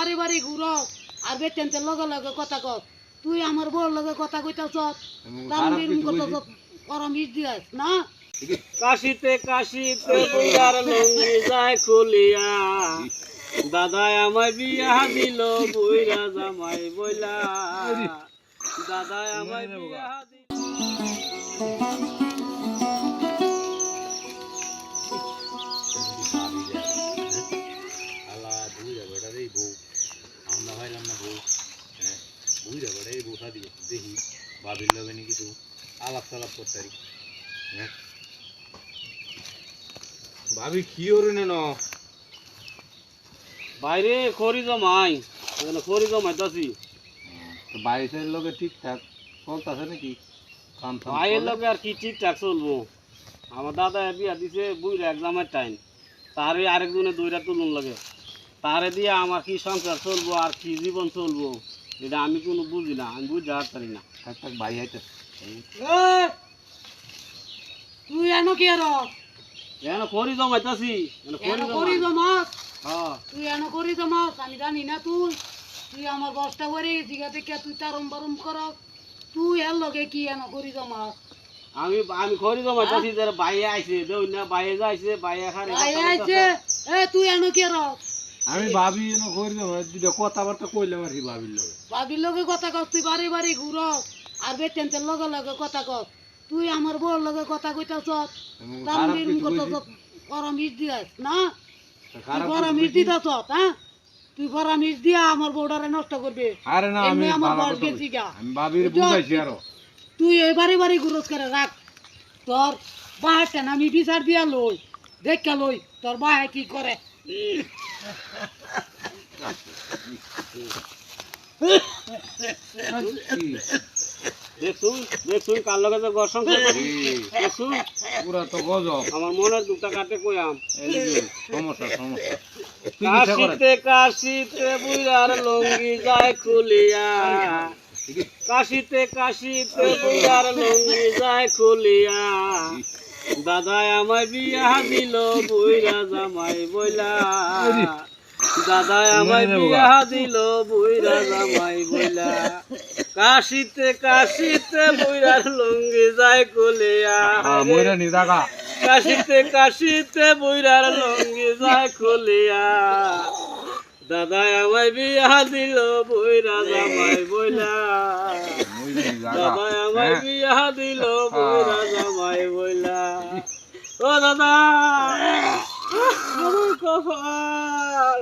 বাড়ি বাড়ি ঘুরো আর বেটেনতে লগে লগে কথা কর তুই আমার বউর লগে কথা কইতাছ তামবির কথা পরামর্শ দিয়াস না কাশিতে কাশিতে বুইরার লঙ্গি যায় খুলিয়া দাদাই আমায় বিয়া দিল বুইরা জামাই বইলা দাদাই আমায় বিয়া দিল আলা বুইরা বেটা রে বউ আমরা ভাইলাম না বউ হ্যাঁ বুইরা বেটা এই বউটা দিয়ে দেখি ভাবির লগে নি কিছু আলাপ সালাপ করতারি হ্যাঁ ভাবি কি ওরে নেন বাইরে খড়ি জমাই এখানে খড়ি জমাইতাছি বাইরের লোকে ঠিকঠাক চলতেছে নাকি ভাইয়ের লোকে আর কি ঠিকঠাক চলবো আমার দাদা বিয়া দিছে বুইরা এক্সামের টাইম তারে আরেকজনে দইরা তুলুন লাগে তারে দিয়ে আমার কি সংসার চলবো আর কি জীবন চলবো এটা আমি কোনো বুঝি না আমি বুঝতে পারি না ঠিকঠাক ভাই হাইতে তুই এনো কি আর এখানে খড়ি জমাইতাছি এনো করি জমাস হ্যাঁ তুই এনো করি জমাস আমি জানি না তুই আমার বস্তা করে জিগা থেকে তুই তারম বারম কর তুই এর লগে কি এনো করি জমাস আমি আমি খড়ি জমাইতাছি যারা বাইরে আইছে দেউ না বাইরে যাইছে বাইরে খারে আই আইছে এ তুই এনো কি আর আমি ভাবি এনে করি না দুটো কথাবার্তা কইলাম আর কি ভাবির লোকে বাবির লগে কথা কর তুই বাড়ি বাড়ি ঘুর আর বেটেনতে লগে লগে কথা কর তুই আমার বউর লগে কথা কইতাছ তামবির কথা পরামর্শ দিয়াস না তুই পরামর্শ দিতাছ হ্যাঁ তুই পরামর্শ দিয়া আমার বউটারে নষ্ট করবে আরে না আমি আমার ভালো বর কথা গেছি গা আমি ভাবির বুঝাইছি আরো তুই এই বাড়ি বাড়ি ঘুরস করে রাখ তোর বাহারটা আমি বিচার দিয়া লই দেখা লই তোর বাহায় কি করে দেখছুন দেখছুন কার লগে যে ঘর সংসার করি দেখছুন পুরা তো গজব আমার মনের দুটা কাটে কইয়াম এই যে সমস্যা সমস্যা কাশিতে কাশিতে বুইরার লঙ্গি যায় খুলিয়া কাশিতে কাশিতে বুইরার লঙ্গি যায় খুলিয়া দাদাই আমায় বিয়া দিল বুইরা জামাই বইলা দাদাই আমায় বিয়া দিল বুইরা জামাই বইলা কাশিতে কাশিতে বুইরার লঙ্গি যায় খুলিয়া মইরা নি দাগা কাশিতে কাশিতে বুইরার লঙ্গি যায় খুলিয়া দাদাই আমায় বিয়া দিল বুইরা জামাই বইলা দাদাই আমায় বিয়া দিল বুইরা জামাই বইলা ও দাদা আমার কপাল